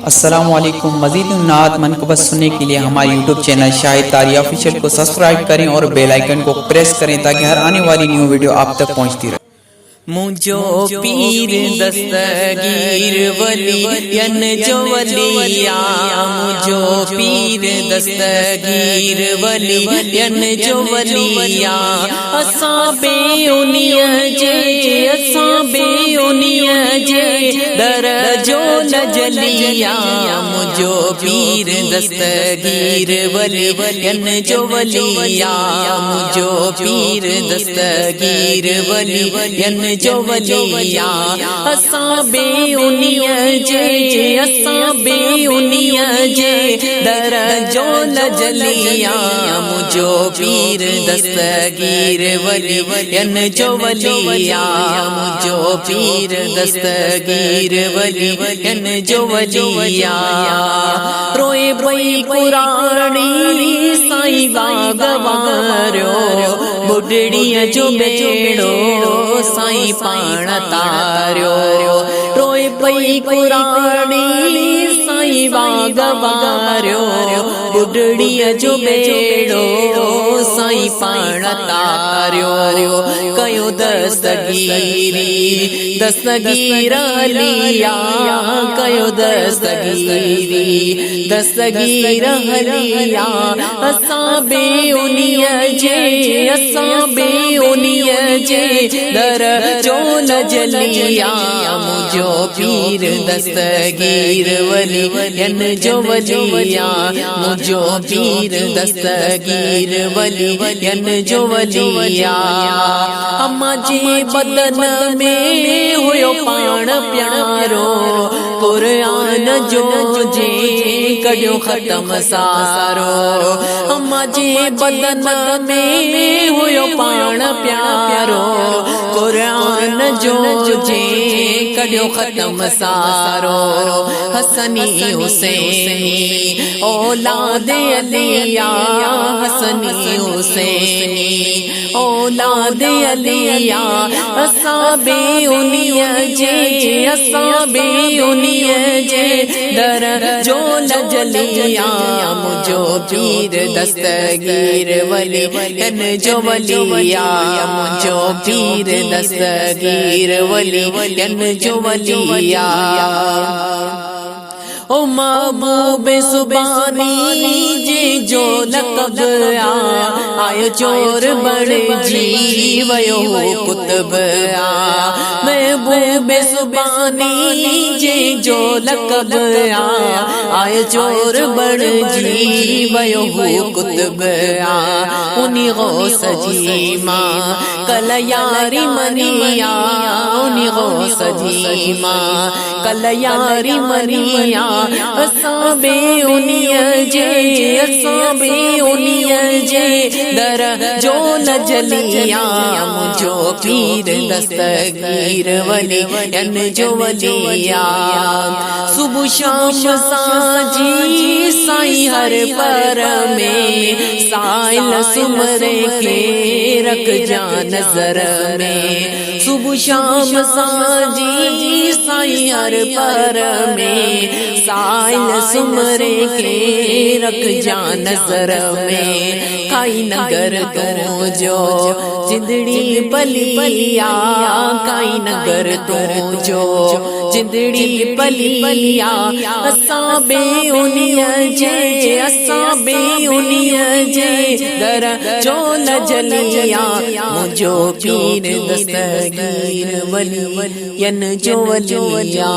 अस्सलामुअलैकुम। मज़ीद नात मनक़बत सुनने के लिए हमारे यूट्यूब चैनल शाहिद तारी ऑफिशियल को सब्सक्राइब करें और बेल आइकन को प्रेस करें ताकि हर आने वाली न्यू वीडियो आप तक पहुंचती रहे। मुझो पीर दस्तगीर वलियन जो वलिया, मुझो पीर दस्तगीर वलियन जो वलिया, असाबे उनिया जे, असाबे उनिया जे दरजो नजलिया, मुझो पीर दस्तगीर वलियन जो वलिया, मुझो पीर दस्तगीर वलियन जो वलिया, असाबे उनिया जे, असाबे उनिया जे दरजो नजलिया, मुझो पीर दस्तगीर वलियन जो वलिया, मुझो पीर दस्तगीर वलियन जो वलिया, रोए बई कुरानी साईं बागवारो, बुढ़ड़िया जो बेड़ो साईं पाण तारियो, रोए पई कुरानी साईं बागवारो, बुढ़ड़िया जो बेड़ो साईं पाण तारियो, कयो दस्तगीरी दस्तगीर हलिया, कयो दस्तगीरी दस्तगीर हलिया, असाबे उनिया जे, असाबे उनिया जे दरजो नजलिया, मुझो पीर दस्तगीर वलियन जो वलिया, मुझो पीर दस्तगीर वलियन जो वलिया, अम्मा जे बदन में हुयो पाण प्यारो, कुरान जो जे कड़ियो खत्म सारो, अम्मा जे बदन में हुयो पाण प्यारो, कुरान जो जे कड़ियो खत्म सारो, हसनी हुसैनी औलाद अलिया, हसनी हुसैनी औलाद अलिया, असाबे उनिया जे, असाबे उनिया जे दरजो नजलिया, मुझो पीर दस्तगीर वलियन जो वलिया, मुझो पीर दस्तगीर वलियन जो वलिया, ओ महबूब सुबानी जे जो लक़ब आयो चोर बड़े जी वयो कुतुब महबूब सुबानी जे जो लक़ब आयो चोर बड़े जी वयो कुतुब, उनी गौस जी मां कल यारी मनिया, उनी गौस जी मां कल यारी मनिया, असाबे उनिया जे, असाबे उनिया जे दरजो नजलिया, मुझो पीर दस्तगीर वलियन जो वलिया, सुबह शाम साजी साईं हर पर में, साइल सुमरे के रख जा नजर में, सुबह शाम साजी साईं हर पर में, साइल सुमरे के रख जा नजर में, काई नगर तो जो जिंदड़ी पलिया, काई नगर तो जो जिंदड़ी पलिया, असाबे उनिया जे, असाबे उनिया जे दरजो नजलिया, मुझो पीर दस्तगीर वलियन जो वलिया।